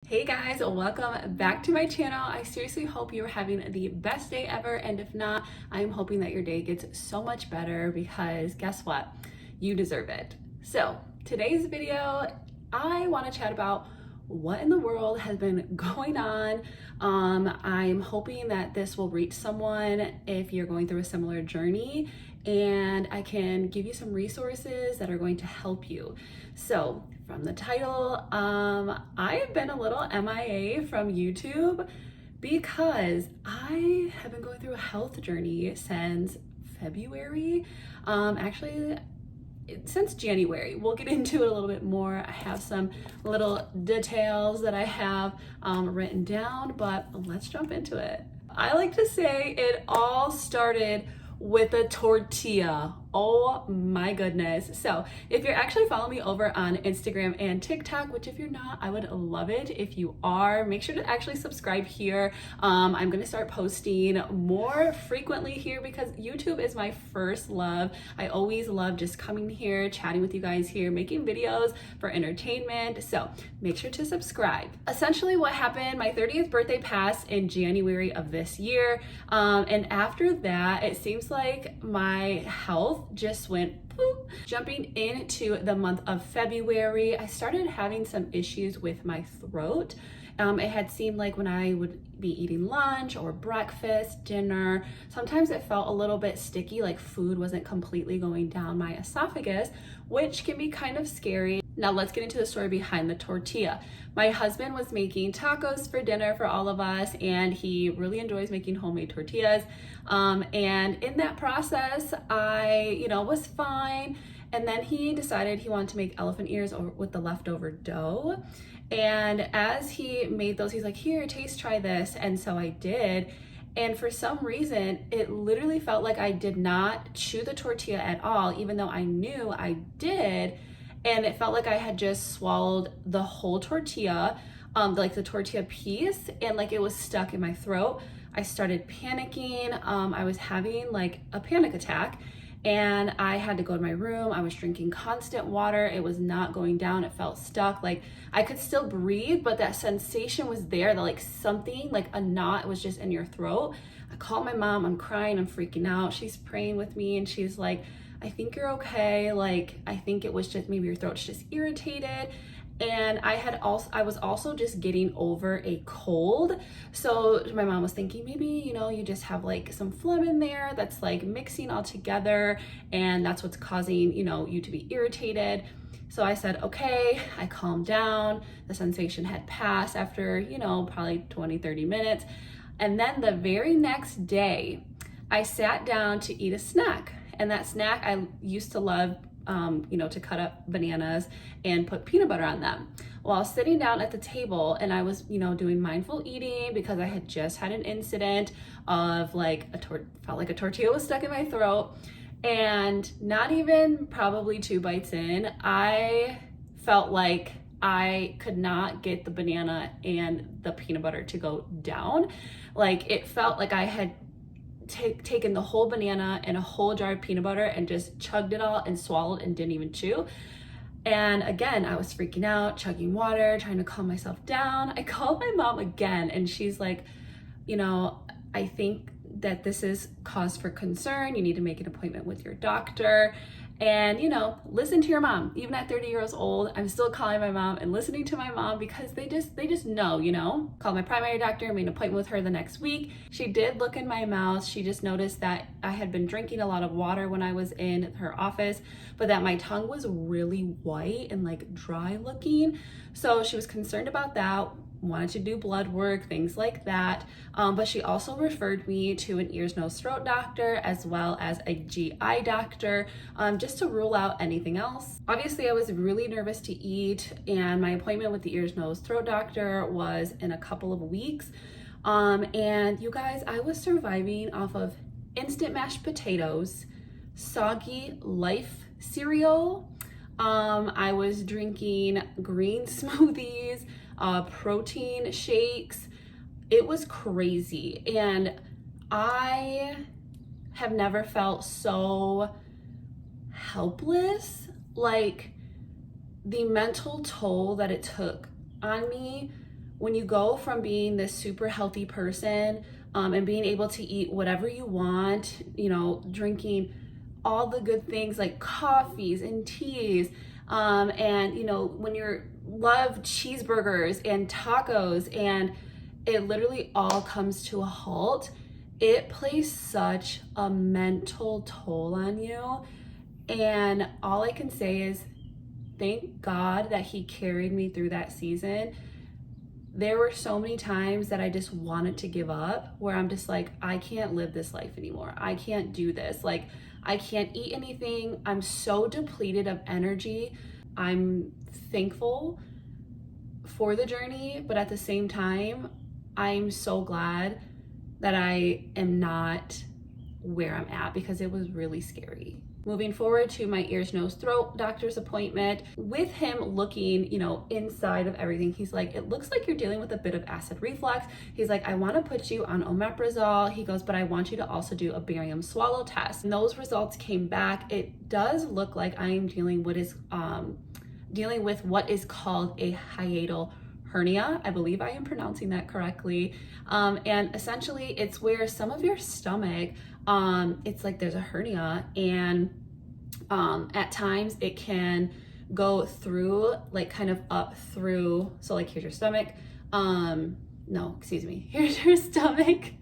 Hey guys, welcome back to my channel. I seriously hope you're having the best day ever, and if not, I'm hoping that your day gets so much better because guess what? You deserve it. So today's video, I want to chat about what in the world has been going on. I'm hoping that this will reach someone if you're going through a similar journey, and I can give you some resources that are going to help you. So from the title, I have been a little MIA from YouTube because I have been going through a health journey since February. Actually, since January. We'll get into it a little bit more. I have some little details that I have written down, but let's jump into it. I like to say it all started with a tortilla. Oh my goodness. So if you're actually following me over on Instagram and TikTok, which if you're not, I would love it if you are, make sure to actually subscribe here. I'm gonna start posting more frequently here because YouTube is my first love. I always love just coming here, chatting with you guys here, making videos for entertainment. So make sure to subscribe. Essentially what happened, my 30th birthday passed in January of this year. And after that, it seems like my health just went poof. Jumping into the month of February, I started having some issues with my throat. It had seemed like when I would be eating lunch or breakfast, dinner, sometimes it felt a little bit sticky, like food wasn't completely going down my esophagus, which can be kind of scary. Now let's get into the story behind the tortilla. My husband was making tacos for dinner for all of us, and he really enjoys making homemade tortillas. And in that process, I, was fine. And then he decided he wanted to make elephant ears with the leftover dough. And as he made those, he's like, here, try this. And so I did. And for some reason, it literally felt like I did not chew the tortilla at all, even though I knew I did. And it felt like I had just swallowed the whole tortilla, like the tortilla piece, and like it was stuck in my throat. I started panicking. I was having like a panic attack, and I had to go to my room. I was drinking constant water. It was not going down. It felt stuck. Like I could still breathe, but that sensation was there, that like something, like a knot was just in your throat. I called my mom. I'm crying. I'm freaking out. She's praying with me, and she's like, I think you're okay. Like, I think it was just maybe your throat's just irritated. And I was also just getting over a cold. So my mom was thinking maybe, you just have like some phlegm in there that's like mixing all together, and that's what's causing, you to be irritated. So I said, okay, I calmed down. The sensation had passed after, probably 20-30 minutes. And then the very next day, I sat down to eat a snack. And that snack, I used to love, to cut up bananas and put peanut butter on them. Well, I was sitting down at the table, and I was, doing mindful eating because I had just had an incident of like felt like a tortilla was stuck in my throat. And not even probably 2 bites in, I felt like I could not get the banana and the peanut butter to go down. Like it felt like I had taken the whole banana and a whole jar of peanut butter and just chugged it all and swallowed and didn't even chew. And again, I was freaking out, chugging water, trying to calm myself down. I called my mom again, and she's like, I think that this is cause for concern. You need to make an appointment with your doctor. And, listen to your mom. Even at 30 years old, I'm still calling my mom and listening to my mom because they just know. Called my primary doctor, made an appointment with her the next week. She did look in my mouth. She just noticed that I had been drinking a lot of water when I was in her office, but that my tongue was really white and like dry looking. So she was concerned about that, wanted to do blood work, things like that. But she also referred me to an ears, nose, throat doctor, as well as a GI doctor, just to rule out anything else. Obviously, I was really nervous to eat, and my appointment with the ears, nose, throat doctor was in a couple of weeks. And you guys, I was surviving off of instant mashed potatoes, soggy Life cereal. I was drinking green smoothies, protein shakes. It was crazy. And I have never felt so helpless. Like the mental toll that it took on me when you go from being this super healthy person and being able to eat whatever you want, drinking all the good things like coffees and teas, and when you love cheeseburgers and tacos, and it literally all comes to a halt, it plays such a mental toll on you. And all I can say is thank God that he carried me through that season. There were so many times that I just wanted to give up, where I'm just like, I can't live this life anymore. I can't do this. Like, I can't eat anything. I'm so depleted of energy. I'm thankful for the journey, but at the same time, I'm so glad that I am not where I'm at, because it was really scary. Moving forward to my ears, nose, throat doctor's appointment, with him looking, inside of everything, he's like, it looks like you're dealing with a bit of acid reflux. He's like, I want to put you on omeprazole. He goes, but I want you to also do a barium swallow test. And those results came back. It does look like I am dealing with what is called a hiatal hernia. I believe I am pronouncing that correctly. And essentially it's where some of your stomach, it's like there's a hernia, and at times it can go through, like kind of up through. So like here's your stomach. Here's your stomach.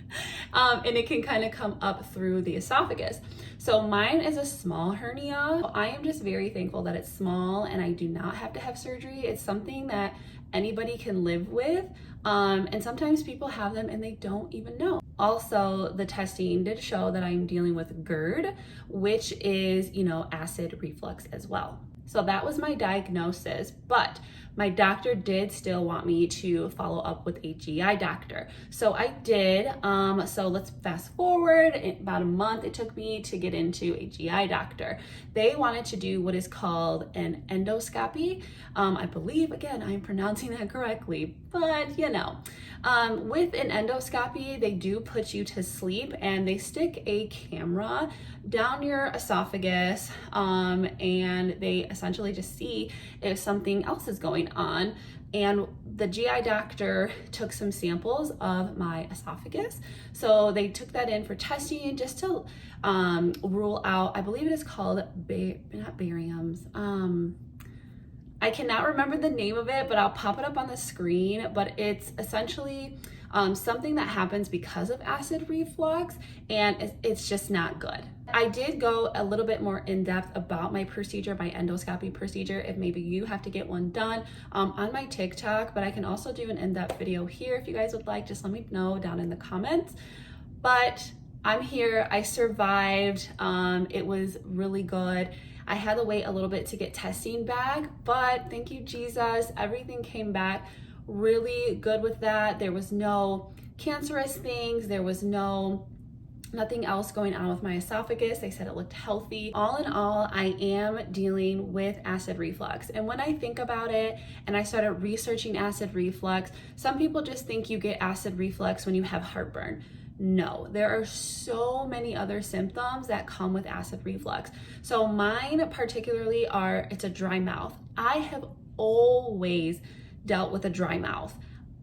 And it can kind of come up through the esophagus. So mine is a small hernia. I am just very thankful that it's small and I do not have to have surgery. It's something that anybody can live with. And sometimes people have them and they don't even know. Also, the testing did show that I'm dealing with GERD, which is, acid reflux as well. So that was my diagnosis, but my doctor did still want me to follow up with a GI doctor. So I did. So let's fast forward. About a month it took me to get into a GI doctor. They wanted to do what is called an endoscopy. I believe, again, I'm pronouncing that correctly, but with an endoscopy, they do put you to sleep and they stick a camera down your esophagus, and they essentially just see if something else is going on. And the GI doctor took some samples of my esophagus. So they took that in for testing just to rule out, I believe it is called, not bariums. I cannot remember the name of it, but I'll pop it up on the screen. But it's essentially something that happens because of acid reflux, and it's just not good. I did go a little bit more in depth about my procedure, my endoscopy procedure, if maybe you have to get one done on my TikTok, but I can also do an in-depth video here if you guys would like. Just let me know down in the comments. But I'm here, I survived. It was really good. I had to wait a little bit to get testing back, but thank you, Jesus, everything came back really good with that. There was no cancerous things. There was nothing else going on with my esophagus. They said it looked healthy. All in all, I am dealing with acid reflux. And when I think about it and I started researching acid reflux, some people just think you get acid reflux when you have heartburn. No, there are so many other symptoms that come with acid reflux. So mine particularly it's a dry mouth. I have always dealt with a dry mouth,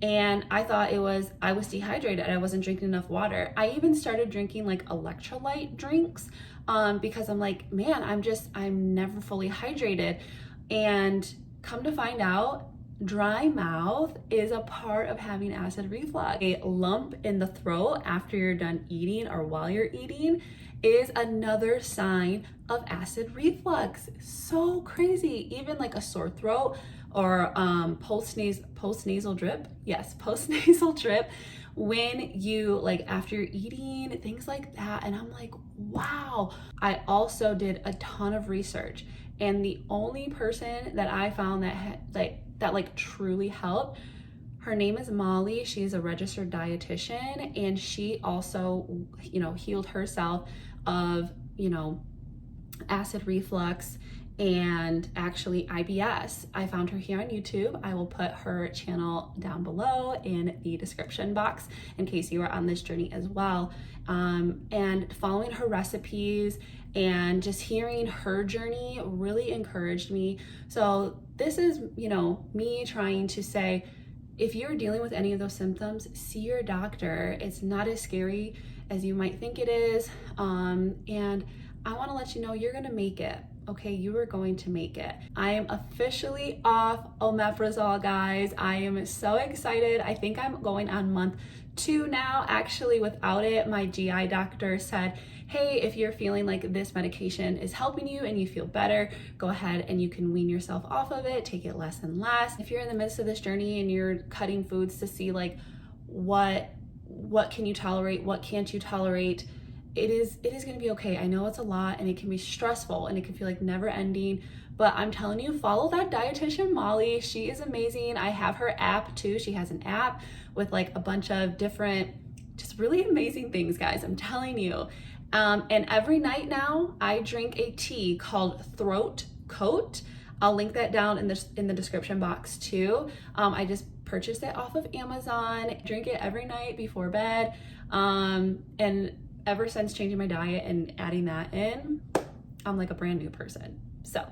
and I thought I was dehydrated. I wasn't drinking enough water. I even started drinking like electrolyte drinks because I'm like, man, I'm never fully hydrated. And come to find out, dry mouth is a part of having acid reflux. A lump in the throat after you're done eating or while you're eating is another sign of acid reflux. So crazy. Even like a sore throat or post-nasal drip. Yes, post-nasal drip when you after you're eating, things like that. And I'm like, wow. I also did a ton of research, and the only person that I found that truly helped, her name is Molly. She's a registered dietitian, and she also, healed herself of, acid reflux and actually IBS. I found her here on YouTube. I will put her channel down below in the description box in case you are on this journey as well. And following her recipes and just hearing her journey really encouraged me. So this is, me trying to say, if you're dealing with any of those symptoms, see your doctor. It's not as scary as you might think it is. And I want to let you know you're going to make it. Okay, you are going to make it. I am officially off omeprazole, guys. I am so excited. I think I'm going on month 2 now, actually, without it. My GI doctor said, hey, if you're feeling like this medication is helping you and you feel better, go ahead and you can wean yourself off of it, take it less and less. If you're in the midst of this journey and you're cutting foods to see like what can you tolerate, what can't you tolerate, it is going to be okay. I know it's a lot and it can be stressful and it can feel like never ending, but I'm telling you, follow that dietitian Molly. She is amazing. I have her app too. She has an app with like a bunch of different, just really amazing things, guys. I'm telling you. And every night now I drink a tea called Throat Coat. I'll link that down in the description box too. I just purchased it off of Amazon, drink it every night before bed. And ever since changing my diet and adding that in, I'm like a brand new person. So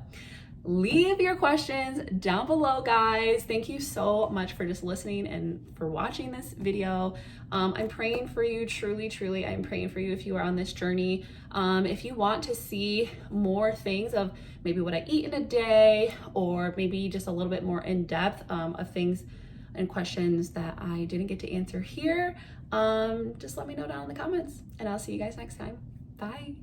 leave your questions down below, guys. Thank you so much for just listening and for watching this video. I'm praying for you, truly, I'm praying for you if you are on this journey. If you want to see more things of maybe what I eat in a day, or maybe just a little bit more in depth of things and questions that I didn't get to answer here, just let me know down in the comments, and I'll see you guys next time. Bye.